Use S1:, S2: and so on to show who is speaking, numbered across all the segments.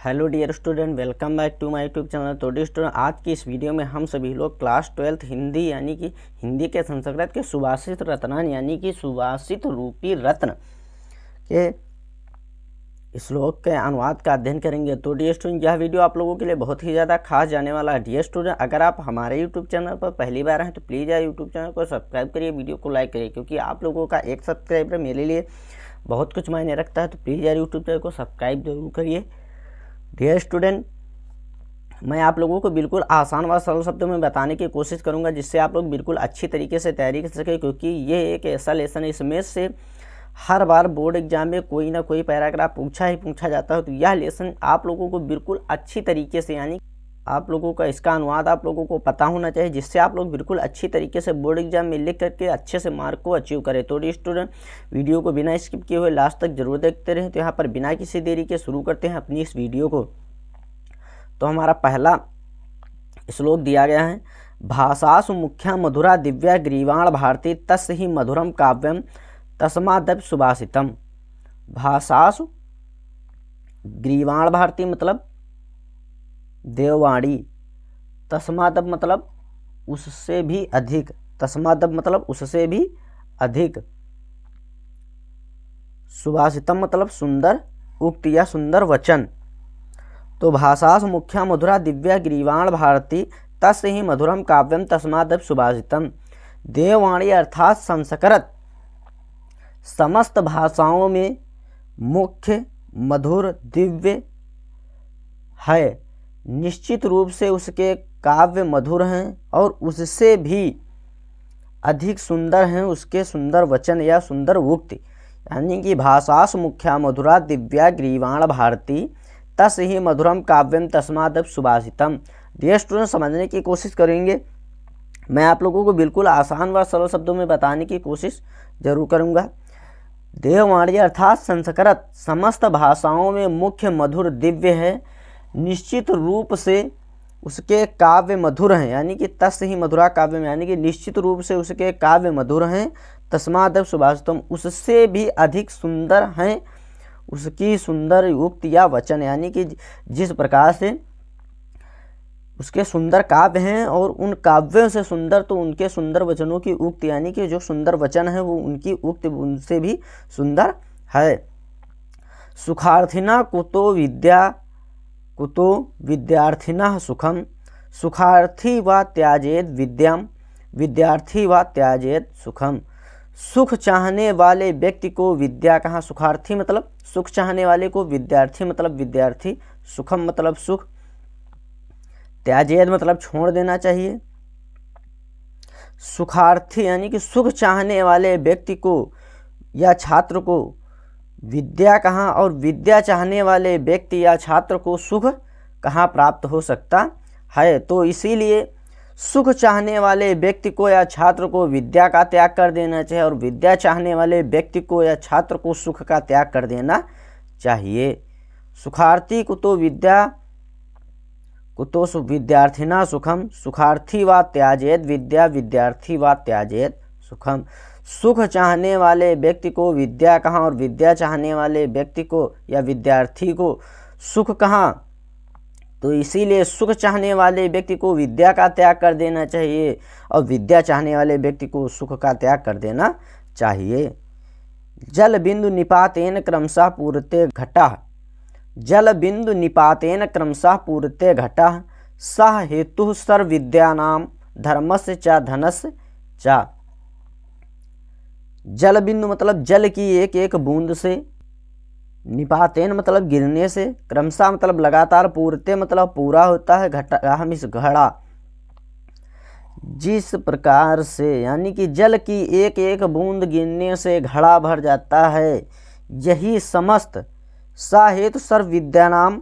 S1: Hello dear student, welcome back to my YouTube channel. तो dear student, आज की इस वीडियो में हम सभी लोग क्लास 12th हिंदी यानी कि हिंदी के संस्कृत के सुभाषित रत्नान यानी कि सुभाषित रूपी रत्न के श्लोक के अनुवाद का अध्ययन करेंगे। तो डियर स्टूडेंट, यह वीडियो आप लोगों के लिए बहुत ही ज़्यादा खास जाने वाला है। डियर स्टूडेंट, अगर आप हमारे यूट्यूब चैनल पर पहली बार हैं तो प्लीज़ यार यूट्यूब चैनल को सब्सक्राइब करिए, वीडियो को लाइक करिए, क्योंकि आप लोगों का एक सब्सक्राइबर मेरे लिए बहुत कुछ मायने रखता है। तो प्लीज़ यार यूट्यूब चैनल को सब्सक्राइब जरूर करिए। डियर स्टूडेंट, मैं आप लोगों को बिल्कुल आसान व सरल शब्दों में बताने की कोशिश करूंगा, जिससे आप लोग बिल्कुल अच्छी तरीके से तैयारी कर सकें, क्योंकि ये एक ऐसा लेसन है इसमें से हर बार बोर्ड एग्जाम में कोई ना कोई पैराग्राफ पूछा जाता है। तो यह लेसन आप लोगों को बिल्कुल अच्छी तरीके से यानी आप लोगों का इसका अनुवाद आप लोगों को पता होना चाहिए, जिससे आप लोग बिल्कुल अच्छी तरीके से बोर्ड एग्जाम में लिख करके अच्छे से मार्क को अचीव करें। तो स्टूडेंट, वीडियो को बिना स्किप किए हुए लास्ट तक जरूर देखते रहें। तो यहाँ पर बिना किसी देरी के शुरू करते हैं अपनी इस वीडियो को। तो हमारा पहला श्लोक दिया गया है, भाषासु मुख्या मधुरा दिव्या ग्रीवाण भारती तस्य ही मधुरम काव्यम तस्मादप सुभाषितम। भाषासु ग्रीवाण भारती मतलब देववाणी, तस्मादप मतलब उससे भी अधिक, तस्मादप मतलब उससे भी अधिक, सुभाषितम मतलब सुंदर उक्ति या सुंदर वचन। तो भाषासु मुख्या मधुरा दिव्या ग्रीवाण भारती तस्य ही मधुरम काव्यम तस्मादप सुभाषितम। देववाणी अर्थात संस्कृत समस्त भाषाओं में मुख्य मधुर दिव्य है, निश्चित रूप से उसके काव्य मधुर हैं और उससे भी अधिक सुंदर हैं उसके सुंदर वचन या सुंदर उक्ति। यानी कि भाषासु मुख्या मधुरा दिव्या ग्रीवाण भारती तस्य ही मधुरम काव्यम तस्मादप सुभाषितम। डियर स्टूडेंट, समझने की कोशिश करेंगे। मैं आप लोगों को बिल्कुल आसान व सरल शब्दों में बताने की कोशिश जरूर करूंगा। देववाणी अर्थात संस्कृत समस्त भाषाओं में मुख्य मधुर दिव्य है, निश्चित रूप से उसके काव्य मधुर हैं, यानी कि तस्य ही मधुरा काव्य में यानी कि निश्चित रूप से उसके काव्य मधुर हैं, तस्मादप सुभाषितम उससे भी अधिक सुंदर हैं उसकी सुंदर उक्ति या वचन। यानी कि जिस प्रकार से उसके सुंदर काव्य हैं और उन काव्यों से सुंदर तो उनके सुंदर वचनों की उक्ति, यानी कि जो सुंदर वचन है वो उनकी उक्ति उनसे भी सुंदर है। सुखार्थिना कुतो विद्यार्थिनः सुखम, सुखार्थी व त्याजेत विद्याम, विद्यार्थी व त्याजेत सुखम। सुख चाहने वाले व्यक्ति को विद्या कहाँ, सुखार्थी मतलब सुख चाहने वाले को, विद्यार्थी मतलब विद्यार्थी, सुखम मतलब सुख, त्याजेत मतलब छोड़ देना चाहिए। सुखार्थी यानी कि सुख चाहने वाले व्यक्ति को या छात्र को विद्या कहाँ, और विद्या चाहने वाले व्यक्ति या छात्र को सुख कहाँ प्राप्त हो सकता है। तो इसीलिए सुख चाहने वाले व्यक्ति को या छात्र को विद्या का त्याग कर देना चाहिए और विद्या चाहने वाले व्यक्ति को या छात्र को सुख का त्याग कर देना चाहिए। सुखार्थी कुतो विद्यार्थिना सुखम, सुखार्थी व त्याजेत विद्या, विद्यार्थी व त्याजेत सुखम। सुख चाहने वाले व्यक्ति को विद्या कहाँ और विद्या चाहने वाले व्यक्ति को या विद्यार्थी को सुख कहाँ। तो इसीलिए सुख चाहने वाले व्यक्ति को विद्या का त्याग कर देना चाहिए और विद्या चाहने वाले व्यक्ति को सुख का त्याग कर देना चाहिए। जल बिंदु निपातेन क्रमशः पूरते घटः, जल बिंदु निपातेन क्रमशः पूरते घटः, सह हेतु सर्वविद्यानां धर्मस्य च धनस्य च। जल बिंदु मतलब जल की एक एक बूंद से, निपातेन मतलब गिरने से, क्रमशः मतलब लगातार, पूरते मतलब पूरा होता है, घटा हम इस घड़ा, जिस प्रकार से यानी कि जल की एक एक बूंद गिरने से घड़ा भर जाता है, यही समस्त सा हेतु सर्व विद्यानाम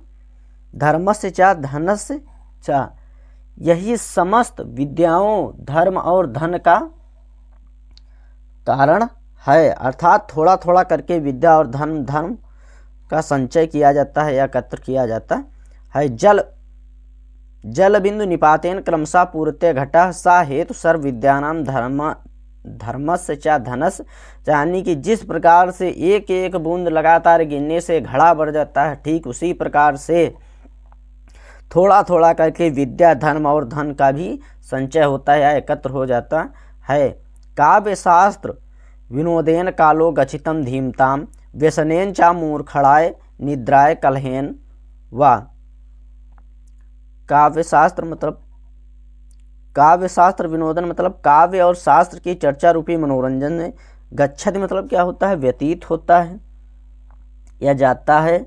S1: धर्मस्य च धनस्य च, यही समस्त विद्याओं धर्म और धन का कारण है। अर्थात थोड़ा थोड़ा करके विद्या और धर्म का संचय किया जाता है या एकत्र किया जाता है। जल बिंदु निपातेन क्रमशः पूरते घटः, सा हेतु सर्व विद्यानाम धर्मस्य च धनस्य, यानी कि जिस प्रकार से एक एक बूंद लगातार गिरने से घड़ा भर जाता है, ठीक उसी प्रकार से थोड़ा थोड़ा करके विद्या धर्म और धन का भी संचय होता है या एकत्र हो जाता है। काव्य शास्त्र विनोदेन कालो गच्छितम धीमताम व्यसनेन चा मूर्खड़ाय निद्राय कलहेन वा। काव्य शास्त्र विनोदन मतलब काव्य और शास्त्र की चर्चा रूपी मनोरंजन में गच्छति मतलब क्या होता है, व्यतीत होता है या जाता है।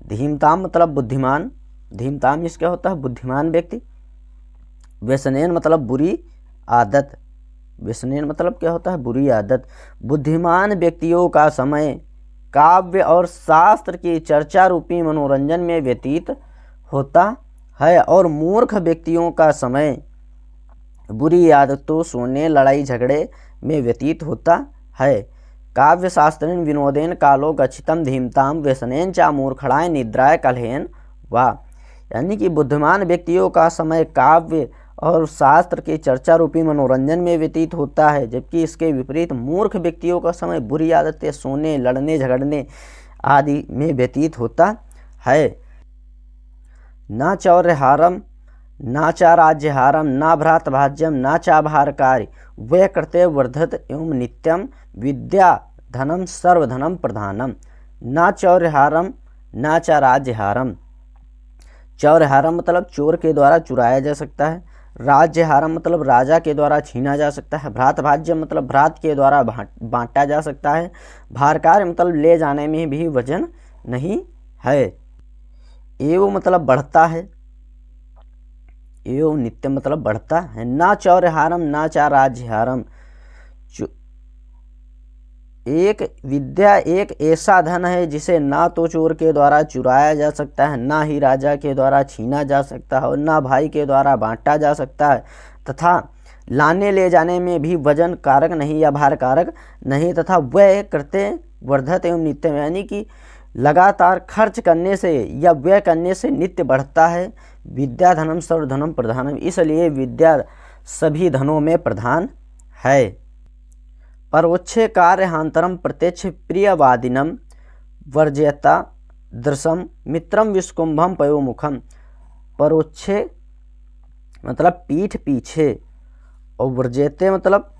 S1: धीमताम मतलब बुद्धिमान, धीमताम इस क्या होता है, बुद्धिमान व्यक्ति। व्यसनेन मतलब बुरी आदत, व्यसनेन मतलब क्या होता है, बुरी आदत। बुद्धिमान व्यक्तियों का समय काव्य और शास्त्र की चर्चा रूपी मनोरंजन में व्यतीत होता है और मूर्ख व्यक्तियों का समय बुरी आदतों, सोने, लड़ाई झगड़े में व्यतीत होता है। काव्य शास्त्रेण विनोदेन कालो गच्छितम धीमताम व्यसनेन चा मूर्खड़ाय निद्राय कलहेन वा। यानी कि बुद्धिमान व्यक्तियों का समय काव्य और शास्त्र के चर्चा रूपी मनोरंजन में व्यतीत होता है, जबकि इसके विपरीत मूर्ख व्यक्तियों का समय बुरी आदतें, सोने, लड़ने झगड़ने आदि में व्यतीत होता है। न चौर्यहारम न चा राज्यहारम न भ्रातभाज्यम न चा भारकारी वे कर्तव्य वर्धत एवं नित्यम विद्या धनम सर्वधनम प्रधानम। न चौर्यहारम न चा राज्यहारम। चौर्यहारम मतलब चोर के द्वारा चुराया जा सकता है। राज्यहारम मतलब राजा के द्वारा छीना जा सकता है। भ्रातभाज्य मतलब भ्रात के द्वारा बांटा जा सकता है। भारकार मतलब ले जाने में भी वजन नहीं है। एवं मतलब बढ़ता है, एवं नित्य मतलब बढ़ता है। ना चौर्यहारम ना चा राज्यहारम। एक विद्या एक ऐसा धन है जिसे ना तो चोर के द्वारा चुराया जा सकता है, ना ही राजा के द्वारा छीना जा सकता है और ना भाई के द्वारा बांटा जा सकता है, तथा लाने ले जाने में भी वजन कारक नहीं या भार कारक नहीं, तथा व्यय करते वर्धत एवं नित्य, यानी कि लगातार खर्च करने से या व्यय करने से नित्य बढ़ता है। विद्या धनम सर्वधनम प्रधानम, इसलिए विद्या सभी धनों में प्रधान है। परोक्षे कार्यहांतरम प्रत्यक्ष प्रियवादिनम वर्जयता दृशम मित्रम विस्कुंभम पयोमुखम। परोक्षे मतलब पीठ पीछे, और वर्जयते मतलब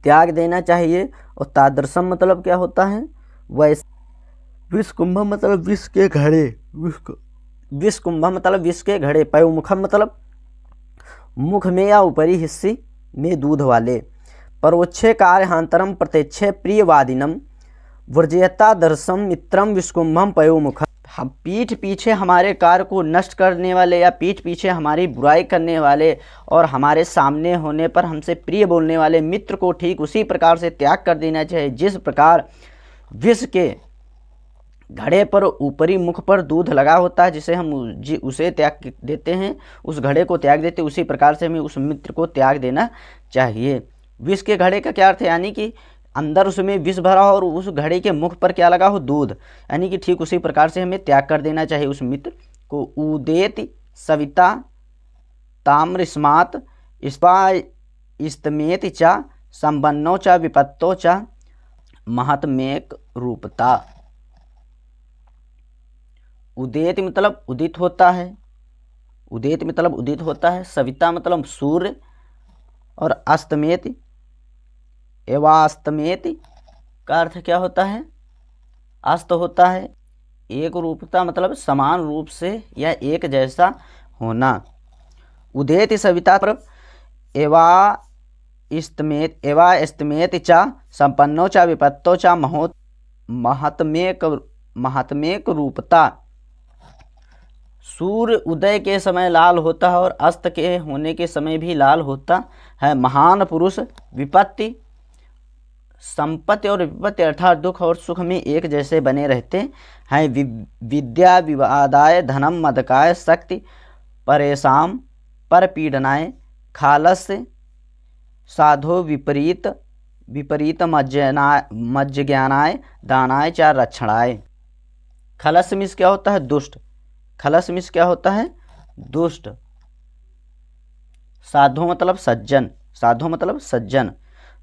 S1: त्याग देना चाहिए, और तादृशम मतलब क्या होता है, वैसे। विस्कुंभम मतलब विष के घड़े, विस्कुंभम मतलब विष के घड़े। पयोमुखम मतलब मुख में या ऊपरी हिस्से में दूध वाले। परोक्षे कार्यहांतरम प्रत्यक्षे प्रियवादिनम वर्जयता दर्शम मित्रम विस्कुंभम पयोमुखम। हम पीठ पीछे हमारे कार्य को नष्ट करने वाले या पीठ पीछे हमारी बुराई करने वाले और हमारे सामने होने पर हमसे प्रिय बोलने वाले मित्र को ठीक उसी प्रकार से त्याग कर देना चाहिए जिस प्रकार विष के घड़े पर ऊपरी मुख पर दूध लगा होता है, जिसे हम उसे त्याग देते हैं, उस घड़े को त्याग देते, उसी प्रकार से हमें उस मित्र को त्याग देना चाहिए। विष के घड़े का क्या अर्थ है, यानी कि अंदर उसमें विष भरा हो और उस घड़े के मुख पर क्या लगा हो, दूध, यानी कि ठीक उसी प्रकार से हमें त्याग कर देना चाहिए उस मित्र को। उदेति सविता ताम्र स्मात स्पा इस्तमेत चा संबन्नो चा विपत्तो चा महात्मेक रूपता। उदेति मतलब उदित होता है, उदेति मतलब उदित होता है। सविता मतलब सूर्य, और अस्तमेति एवास्तमेति का अर्थ क्या होता है, अस्त होता है। एक रूपता मतलब समान रूप से या एक जैसा होना। उदेति सविता पर एवा स्तमेत चा संपन्नो चा विपत्तो चा महात्मेक रूपता। सूर्य उदय के समय लाल होता है और अस्त के होने के समय भी लाल होता है। महान पुरुष विपत्ति, संपत्ति और विपत्ति अर्थात दुख और सुख में एक जैसे बने रहते हैं। विद्या विवादाय धनम मदकाय शक्ति परेशान पर पीड़नाय खालस्य साधो विपरीत मज्ज्ञानाय दानाय चा रक्षणाय। खलस मिस क्या होता है, दुष्ट। खलस मिस क्या होता है, दुष्ट। साधो मतलब सज्जन, साधो मतलब सज्जन।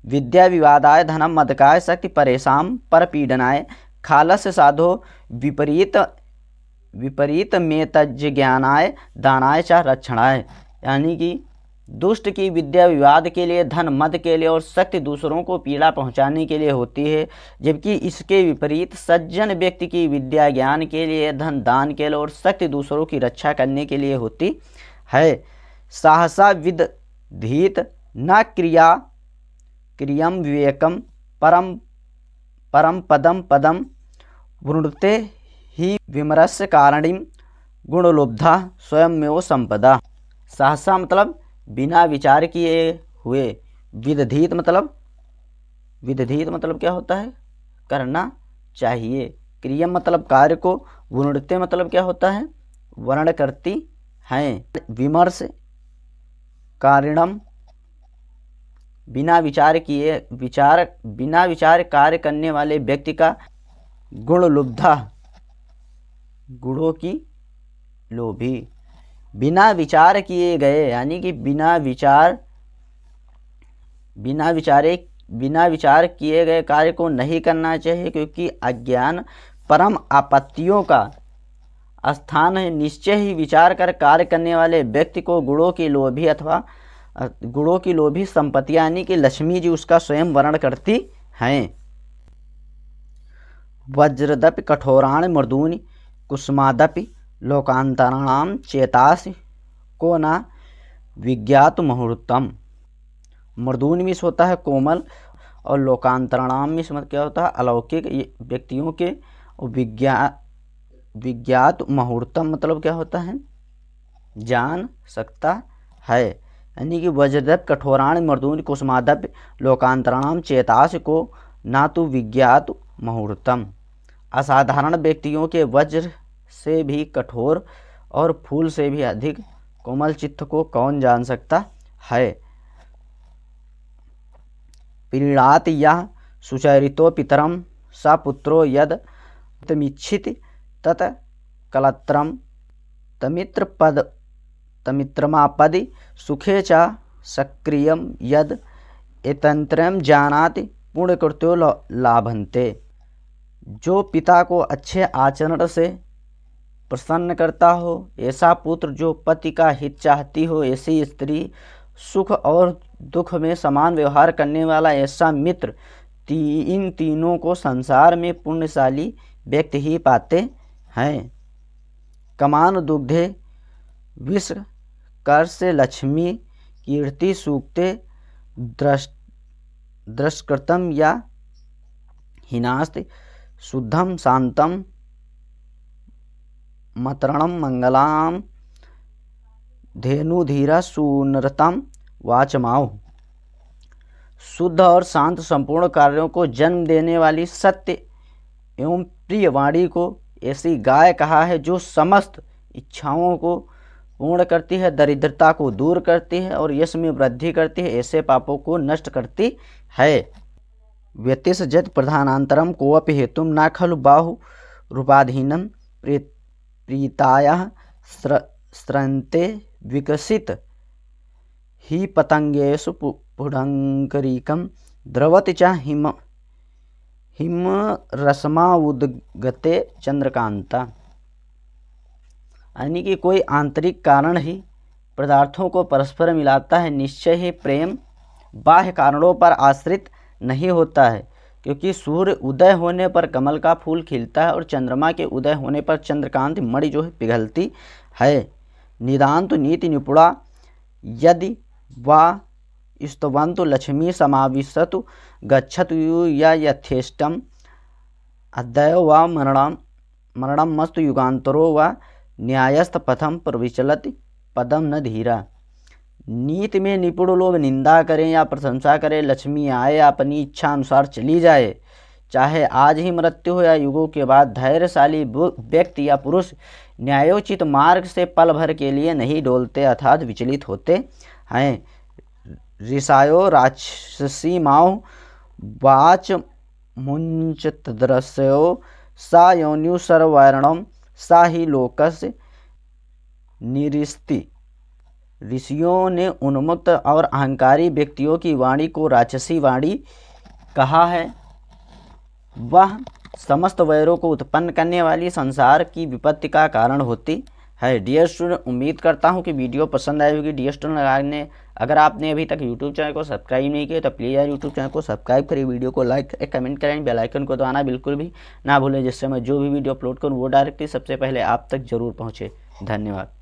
S1: विद्या विवादाय धनम मदकाय शक्ति परेशान पर पीड़नाय खालस्य साधो विपरीत में तज्ज ज्ञानाय दानाय च रक्षणाय, यानी कि दुष्ट की विद्या विवाद के लिए, धन मद के लिए और शक्ति दूसरों को पीड़ा पहुंचाने के लिए होती है, जबकि इसके विपरीत सज्जन व्यक्ति की विद्या ज्ञान के लिए, धन दान के लिए और शक्ति दूसरों की रक्षा करने के लिए होती है। सहसा विदधीत न क्रिया क्रियम विवेकम परम परम पदम पदम वृणुते ही विमरस्य कारणिम गुणलुब्धा स्वयमेव संपदा। सहसा मतलब बिना विचार किए हुए, विदधीत मतलब क्या होता है, करना चाहिए, क्रियम मतलब कार्य को, वृणुते मतलब क्या होता है, वर्ण करती हैं, विमर्श कारणम बिना विचार कार्य करने वाले व्यक्ति का, गुणलुब्धा गुणों की लोभी, बिना विचार किए गए, यानी कि बिना विचार किए गए कार्य को नहीं करना चाहिए, क्योंकि अज्ञान परम आपत्तियों का स्थान है। निश्चय ही विचार कर कार्य करने वाले व्यक्ति को गुणों की लोभी संपत्तियां, यानी कि लक्ष्मी जी उसका स्वयं वर्ण करती हैं। वज्रदपि कठोराणि मृदूनि कुसुमादपि लोकांतराणाम चेतासि को न विज्ञात मुहूर्तम। मृदून मिस होता है कोमल, और लोकांतराणाम मिस मतलब क्या होता है, अलौकिक व्यक्तियों के, और विज्ञात मुहूर्तम मतलब क्या होता है, जान सकता है, यानी कि वज्रदप कठोराण मृदून कुसुमादप लोकांतराणाम चेतास को ना तो विज्ञात मुहूर्तम। असाधारण व्यक्तियों के वज्र से भी कठोर और फूल से भी अधिक कोमल चित्त को कौन जान सकता है। प्रीणात यह सुचरितो पितरम स पुत्रो यद तमिच्छित तत् कलत्रम तमित्रमापदि सुखे च सक्रियम यद एतंत्रम जानाति पुण्यकृत्यो लाभन्ते। जो पिता को अच्छे आचरण से प्रसन्न करता हो, ऐसा पुत्र जो पति का हित चाहती हो, ऐसी स्त्री, सुख और दुख में समान व्यवहार करने वाला ऐसा मित्र, इन तीनों को संसार में पुण्यशाली व्यक्ति ही पाते हैं। कमान दुग्धे विष कर से लक्ष्मी कीर्ति सूक्ते दृष्कृतम या हिनास्ति शुद्धम शांतम मतरणम मंगलाम धेनुधीरा सुनरतम वाचमाओ। शुद्ध और शांत संपूर्ण कार्यों को जन्म देने वाली सत्य एवं प्रिय वाणी को ऐसी गाय कहा है, जो समस्त इच्छाओं को पूर्ण करती है, दरिद्रता को दूर करती है और यश में वृद्धि करती है, ऐसे पापों को नष्ट करती है। व्यतिश जत प्रधानांतरम कोअपि हेतुम न खलु बाहु रूपाधीनम प्रीतायाः स्रन्ते विकसित ही पतंगेषु पुढंकरीकम द्रवति च हिम रसमा उद्गते चंद्रकांता। यानी कि कोई आंतरिक कारण ही पदार्थों को परस्पर मिलाता है। निश्चय ही प्रेम बाह्य कारणों पर आश्रित नहीं होता है, क्योंकि सूर्य उदय होने पर कमल का फूल खिलता है और चंद्रमा के उदय होने पर चंद्रकांत मणि जो है पिघलती है। निदांत नीति निपुणा यदि वा स्तवंतु लक्ष्मी समाविशतु गच्छतु या यथेष्टम अद्वयो वा मरणम मस्तु युगांतरो वा न्यायस्थ पथम प्रविचलति पदम न धीरा। नीति में निपुण लोग निंदा करें या प्रशंसा करें, लक्ष्मी आए अपनी इच्छा अनुसार चली जाए, चाहे आज ही मृत्यु हो या युगों के बाद, धैर्यशाली व्यक्ति या पुरुष न्यायोचित मार्ग से पल भर के लिए नहीं डोलते अर्थात विचलित होते हैं। ऋषायो राक्षसी माओ वाच मुंच तद्रस्यो सा योन्यु सर्ववर्णम सा ही लोकस्य निरिस्ति। ऋषियों ने उन्मुक्त और अहंकारी व्यक्तियों की वाणी को राक्षसी वाणी कहा है। वह समस्त वैरों को उत्पन्न करने वाली संसार की विपत्ति का कारण होती है। डियर स्टूडेंट, उम्मीद करता हूँ कि वीडियो पसंद आई होगी। डियर स्टूडेंट, अगर आपने अभी तक यूट्यूब चैनल को सब्सक्राइब नहीं किया तो प्लीज़ यार यूट्यूब चैनल को सब्सक्राइब करिए, वीडियो को लाइक करें, कमेंट करें, बेल आइकन को दबाना बिल्कुल भी ना भूलें, जिससे मैं जो भी वीडियो अपलोड करूँ वो डायरेक्टली सबसे पहले आप तक जरूर पहुँचे। धन्यवाद।